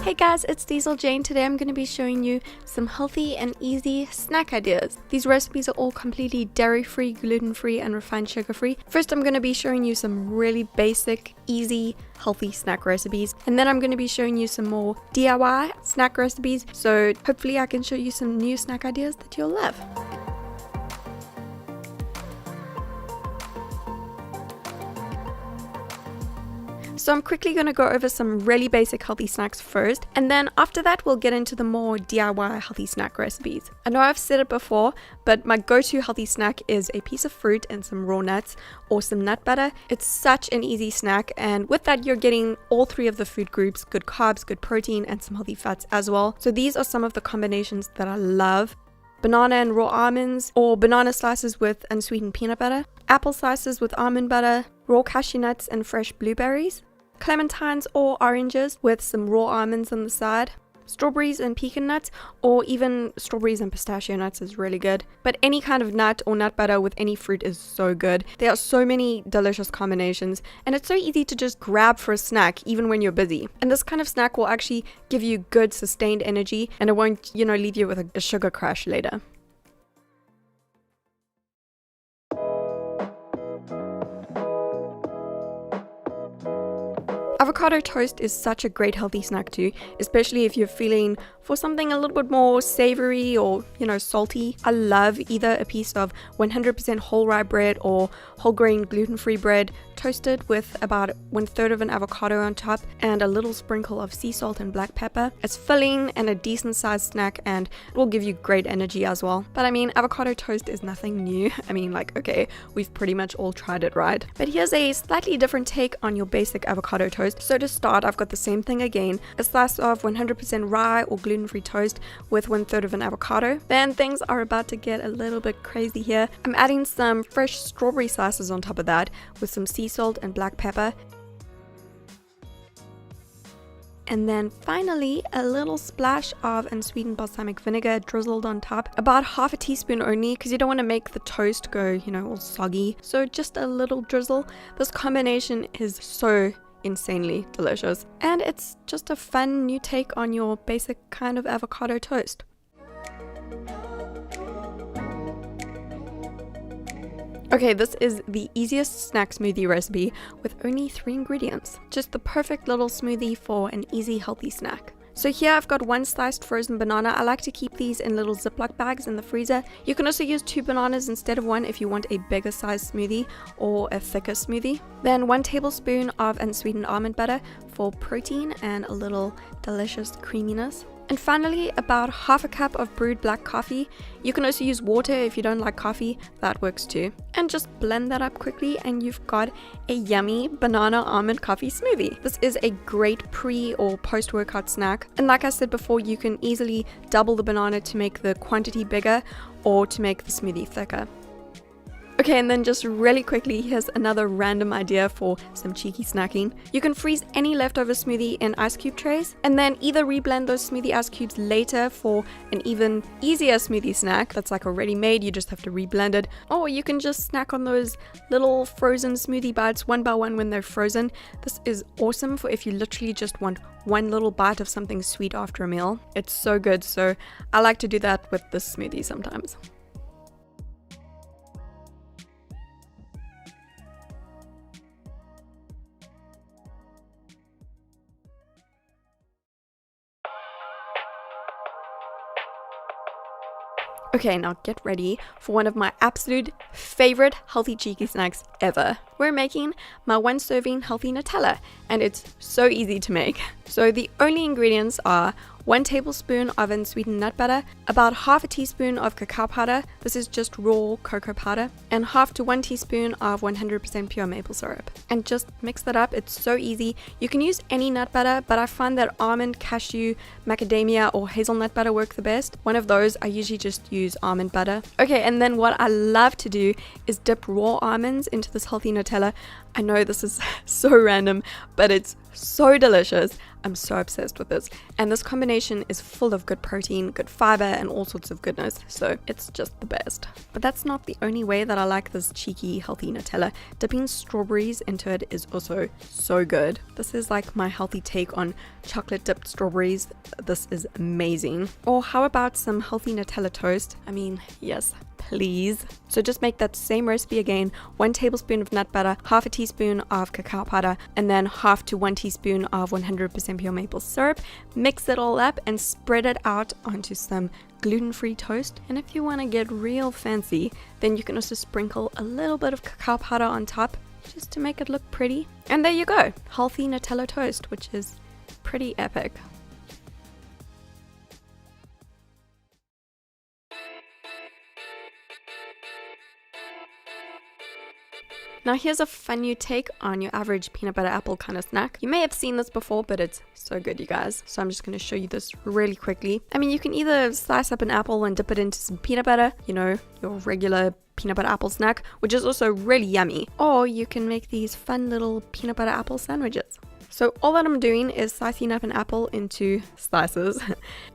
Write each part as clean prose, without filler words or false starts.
Hey guys, it's Diesel Jane. Today I'm going to be showing you some healthy and easy snack ideas. These recipes are all completely dairy-free, gluten-free, and refined sugar-free. First, I'm going to be showing you some really basic, easy, healthy snack recipes. And then I'm going to be showing you some more DIY snack recipes. So hopefully I can show you some new snack ideas that you'll love. So I'm quickly going to go over some really basic healthy snacks first, and then after that we'll get into the more DIY healthy snack recipes. I know I've said it before, but my go-to healthy snack is a piece of fruit and some raw nuts or some nut butter. It's such an easy snack, and with that you're getting all three of the food groups: good carbs, good protein, and some healthy fats as well. So these are some of the combinations that I love. Banana and raw almonds, or banana slices with unsweetened peanut butter, apple slices with almond butter, raw cashew nuts and fresh blueberries, clementines or oranges with some raw almonds on the side, strawberries and pecan nuts, or even strawberries and pistachio nuts is really good. But any kind of nut or nut butter with any fruit is so good. There are so many delicious combinations, and it's so easy to just grab for a snack even when you're busy. And this kind of snack will actually give you good sustained energy, and it won't, leave you with a sugar crash later. Avocado toast is such a great healthy snack too, especially if you're feeling for something a little bit more savory or, salty. I love either a piece of 100% whole rye bread or whole grain gluten-free bread toasted with about 1/3 of an avocado on top and a little sprinkle of sea salt and black pepper. It's filling and a decent sized snack, and it will give you great energy as well. But avocado toast is nothing new. Okay, we've pretty much all tried it, right? But here's a slightly different take on your basic avocado toast. So to start, I've got the same thing again: a slice of 100% rye or gluten-free toast with 1/3 of an avocado. Then things are about to get a little bit crazy here. I'm adding some fresh strawberry slices on top of that with some sea salt and black pepper. And then finally, a little splash of unsweetened balsamic vinegar drizzled on top. About half a teaspoon only, because you don't want to make the toast go, all soggy. So just a little drizzle. This combination is so insanely delicious, and it's just a fun new take on your basic kind of avocado toast. Okay, this is the easiest snack smoothie recipe with only 3 ingredients. Just the perfect little smoothie for an easy healthy snack. So here I've got 1 sliced frozen banana. I like to keep these in little Ziploc bags in the freezer. You can also use 2 bananas instead of 1 if you want a bigger size smoothie or a thicker smoothie. Then 1 tablespoon of unsweetened almond butter for protein and a little delicious creaminess. And finally, about half a cup of brewed black coffee. You can also use water if you don't like coffee, that works too. And just blend that up quickly and you've got a yummy banana almond coffee smoothie. This is a great pre or post-workout snack. And like I said before, you can easily double the banana to make the quantity bigger or to make the smoothie thicker. Okay, and then just really quickly, here's another random idea for some cheeky snacking. You can freeze any leftover smoothie in ice cube trays, and then either reblend those smoothie ice cubes later for an even easier smoothie snack that's already made, you just have to reblend it. Or you can just snack on those little frozen smoothie bites one by one when they're frozen. This is awesome for if you literally just want one little bite of something sweet after a meal. It's so good, so I like to do that with this smoothie sometimes. Okay, now get ready for one of my absolute favorite healthy cheeky snacks ever. We're making my 1 serving healthy Nutella, and it's so easy to make. So the only ingredients are 1 tablespoon of unsweetened nut butter, about half a teaspoon of cacao powder, this is just raw cocoa powder, and half to 1 teaspoon of 100% pure maple syrup. And just mix that up, it's so easy. You can use any nut butter, but I find that almond, cashew, macadamia, or hazelnut butter work the best. One of those, I usually just use almond butter. Okay, and then what I love to do is dip raw almonds into this healthy Nutella Nutella. I know this is so random, but it's so delicious. I'm so obsessed with this. And this combination is full of good protein, good fiber, and all sorts of goodness. So it's just the best. But that's not the only way that I like this cheeky, healthy Nutella. Dipping strawberries into it is also so good. This is like my healthy take on chocolate dipped strawberries. This is amazing. Or how about some healthy Nutella toast? I mean, yes, please. So just make that same recipe again. 1 tablespoon of nut butter, half a teaspoon of cacao powder, and then half to 1 teaspoon of 100% pure maple syrup. Mix it all up and spread it out onto some gluten-free toast. And if you want to get real fancy, then you can also sprinkle a little bit of cacao powder on top just to make it look pretty. And there you go, healthy Nutella toast, which is pretty epic. Now here's a fun new take on your average peanut butter apple kind of snack. You may have seen this before, but it's so good, you guys. So I'm just going to show you this really quickly. I mean, you can either slice up an apple and dip it into some peanut butter, you know, your regular peanut butter apple snack, which is also really yummy. Or you can make these fun little peanut butter apple sandwiches. So all that I'm doing is slicing up an apple into slices.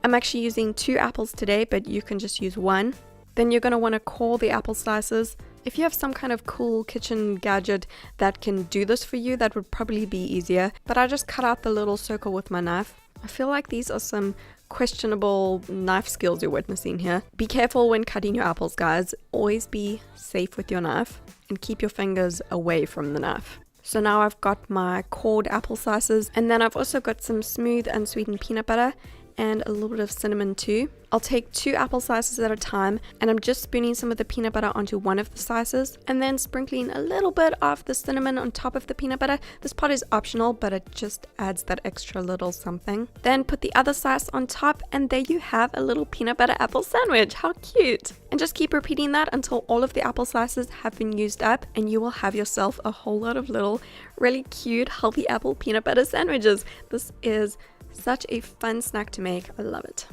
I'm actually using 2 apples today, but you can just use 1. Then you're going to want to core the apple slices. If you have some kind of cool kitchen gadget that can do this for you, that would probably be easier. But I just cut out the little circle with my knife. I feel like these are some questionable knife skills you're witnessing here. Be careful when cutting your apples, guys. Always be safe with your knife and keep your fingers away from the knife. So now I've got my cored apple slices, and then I've also got some smooth unsweetened peanut butter and a little bit of cinnamon too. I'll take 2 apple slices at a time, and I'm just spooning some of the peanut butter onto one of the slices and then sprinkling a little bit of the cinnamon on top of the peanut butter. This part is optional, but it just adds that extra little something. Then put the other slice on top, and there you have a little peanut butter apple sandwich. How cute! And just keep repeating that until all of the apple slices have been used up, and you will have yourself a whole lot of little really cute healthy apple peanut butter sandwiches. This is such a fun snack to make. I love it.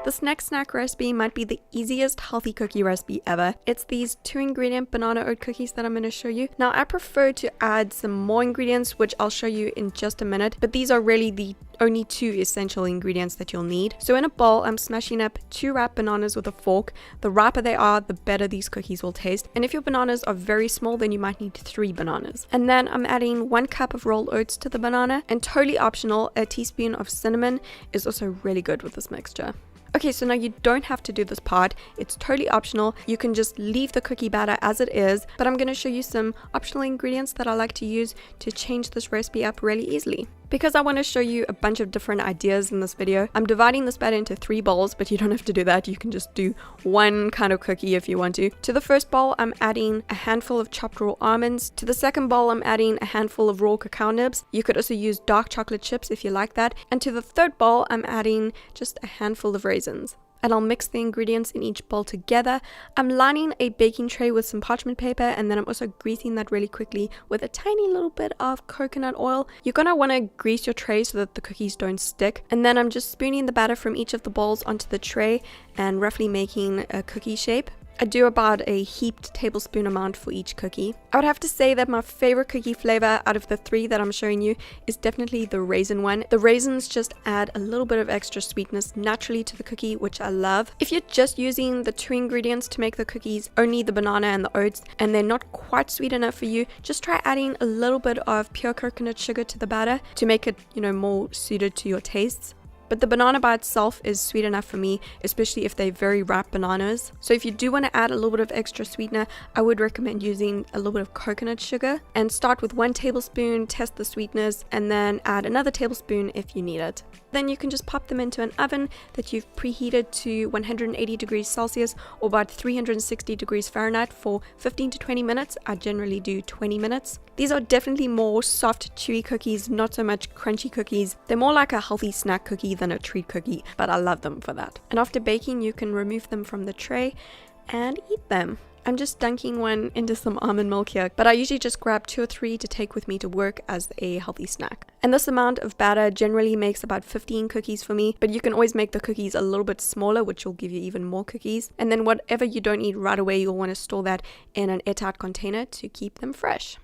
This next snack recipe might be the easiest healthy cookie recipe ever. It's these 2-ingredient banana oat cookies that I'm going to show you. Now, I prefer to add some more ingredients, which I'll show you in just a minute, but these are really the only 2 essential ingredients that you'll need. So in a bowl, I'm smashing up 2 ripe bananas with a fork. The riper they are, the better these cookies will taste. And if your bananas are very small, then you might need 3 bananas. And then I'm adding 1 cup of rolled oats to the banana, and totally optional, a teaspoon of cinnamon is also really good with this mixture. Okay, so now you don't have to do this part. It's totally optional. You can just leave the cookie batter as it is, but I'm going to show you some optional ingredients that I like to use to change this recipe up really easily. Because I want to show you a bunch of different ideas in this video, I'm dividing this batter into 3 bowls, but you don't have to do that. You can just do 1 kind of cookie if you want to. To the first bowl, I'm adding a handful of chopped raw almonds. To the second bowl, I'm adding a handful of raw cacao nibs. You could also use dark chocolate chips if you like that. And to the third bowl, I'm adding just a handful of raisins. And I'll mix the ingredients in each bowl together. I'm lining a baking tray with some parchment paper, and then I'm also greasing that really quickly with a tiny little bit of coconut oil. You're gonna want to grease your tray so that the cookies don't stick. And then I'm just spooning the batter from each of the bowls onto the tray and roughly making a cookie shape. I do about a heaped tablespoon amount for each cookie. I would have to say that my favorite cookie flavor out of the 3 that I'm showing you is definitely the raisin one. The raisins just add a little bit of extra sweetness naturally to the cookie, which I love. If you're just using the 2 ingredients to make the cookies, only the banana and the oats, and they're not quite sweet enough for you, just try adding a little bit of pure coconut sugar to the batter to make it, more suited to your tastes. But the banana by itself is sweet enough for me, especially if they're very ripe bananas. So if you do want to add a little bit of extra sweetener, I would recommend using a little bit of coconut sugar. And start with 1 tablespoon, test the sweetness, and then add another tablespoon if you need it. Then you can just pop them into an oven that you've preheated to 180 degrees Celsius or about 360 degrees Fahrenheit for 15 to 20 minutes. I generally do 20 minutes. These are definitely more soft, chewy cookies, not so much crunchy cookies. They're more like a healthy snack cookie than a treat cookie, but I love them for that. And after baking, you can remove them from the tray and eat them. I'm just dunking one into some almond milk here, but I usually just grab 2 or 3 to take with me to work as a healthy snack. And this amount of batter generally makes about 15 cookies for me, but you can always make the cookies a little bit smaller, which will give you even more cookies. And then whatever you don't eat right away, you'll want to store that in an airtight container to keep them fresh.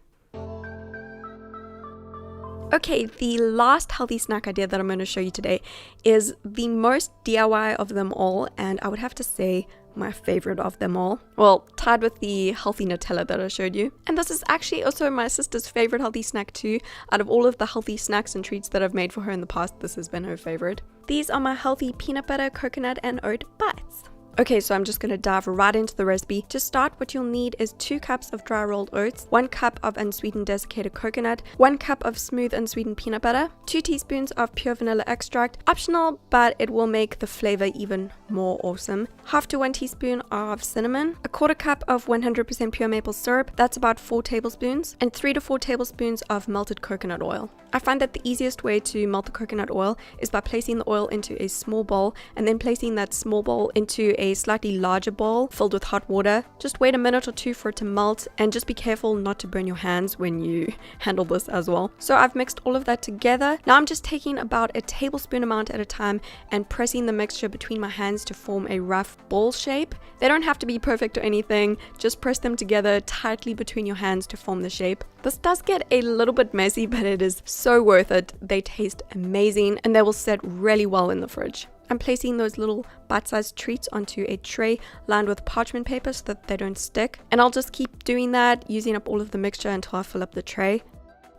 Okay, the last healthy snack idea that I'm going to show you today is the most DIY of them all, and I would have to say my favorite of them all. Well, tied with the healthy Nutella that I showed you. And this is actually also my sister's favorite healthy snack too. Out of all of the healthy snacks and treats that I've made for her in the past, this has been her favorite. These are my healthy peanut butter, coconut, and oat bites. Okay, so I'm just going to dive right into the recipe. To start, what you'll need is 2 cups of dry rolled oats, 1 cup of unsweetened desiccated coconut, 1 cup of smooth unsweetened peanut butter, 2 teaspoons of pure vanilla extract, optional, but it will make the flavor even more awesome, half to 1 teaspoon of cinnamon, 1/4 cup of 100% pure maple syrup, that's about 4 tablespoons, and 3 to 4 tablespoons of melted coconut oil. I find that the easiest way to melt the coconut oil is by placing the oil into a small bowl and then placing that small bowl into a slightly larger bowl filled with hot water. Just wait a minute or 2 for it to melt, and just be careful not to burn your hands when you handle this as well. So I've mixed all of that together. Now I'm just taking about a tablespoon amount at a time and pressing the mixture between my hands to form a rough ball shape. They don't have to be perfect or anything, just press them together tightly between your hands to form the shape. This does get a little bit messy, but it is so worth it. They taste amazing and they will set really well in the fridge. I'm placing those little bite-sized treats onto a tray lined with parchment paper so that they don't stick. And I'll just keep doing that, using up all of the mixture until I fill up the tray.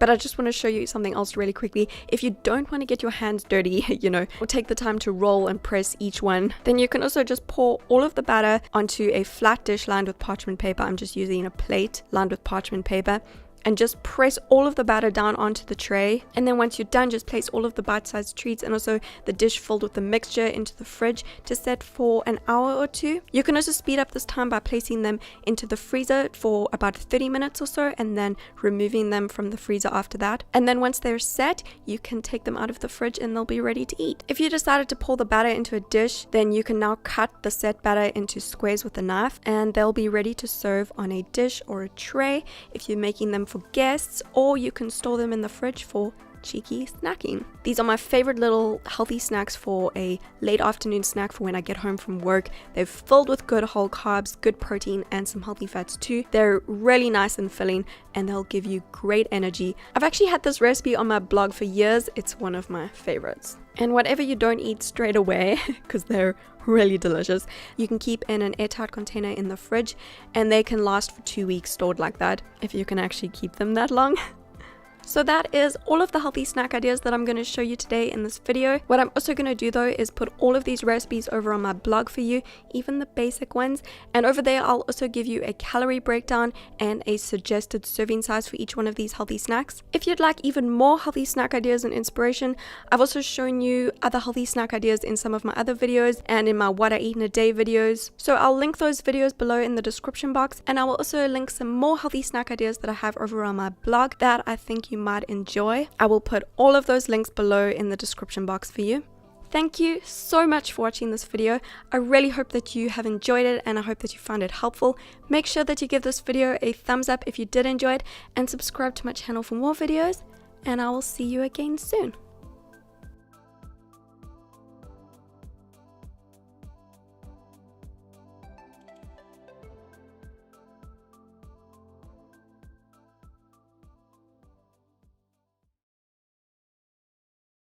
But I just want to show you something else really quickly. If you don't want to get your hands dirty, or take the time to roll and press each one, then you can also just pour all of the batter onto a flat dish lined with parchment paper. I'm just using a plate lined with parchment paper. And just press all of the batter down onto the tray. And then once you're done, just place all of the bite-sized treats and also the dish filled with the mixture into the fridge to set for an hour or 2. You can also speed up this time by placing them into the freezer for about 30 minutes or so and then removing them from the freezer after that. And then once they're set, you can take them out of the fridge and they'll be ready to eat. If you decided to pour the batter into a dish, then you can now cut the set batter into squares with a knife and they'll be ready to serve on a dish or a tray if you're making them for guests, or you can store them in the fridge for cheeky snacking. These are my favorite little healthy snacks for a late afternoon snack for when I get home from work. They're filled with good whole carbs, good protein, and some healthy fats too. They're really nice and filling and they'll give you great energy. I've actually had this recipe on my blog for years. It's one of my favorites. And whatever you don't eat straight away, because they're really delicious, you can keep in an airtight container in the fridge and they can last for 2 weeks stored like that, if you can actually keep them that long. So that is all of the healthy snack ideas that I'm going to show you today in this video. What I'm also going to do though is put all of these recipes over on my blog for you, even the basic ones. And over there I'll also give you a calorie breakdown and a suggested serving size for each one of these healthy snacks. If you'd like even more healthy snack ideas and inspiration, I've also shown you other healthy snack ideas in some of my other videos and in my What I Eat in a Day videos. So I'll link those videos below in the description box, and I will also link some more healthy snack ideas that I have over on my blog that I think you might enjoy. I will put all of those links below in the description box for you. Thank you so much for watching this video. I really hope that you have enjoyed it and I hope that you found it helpful. Make sure that you give this video a thumbs up if you did enjoy it and subscribe to my channel for more videos, and I will see you again soon.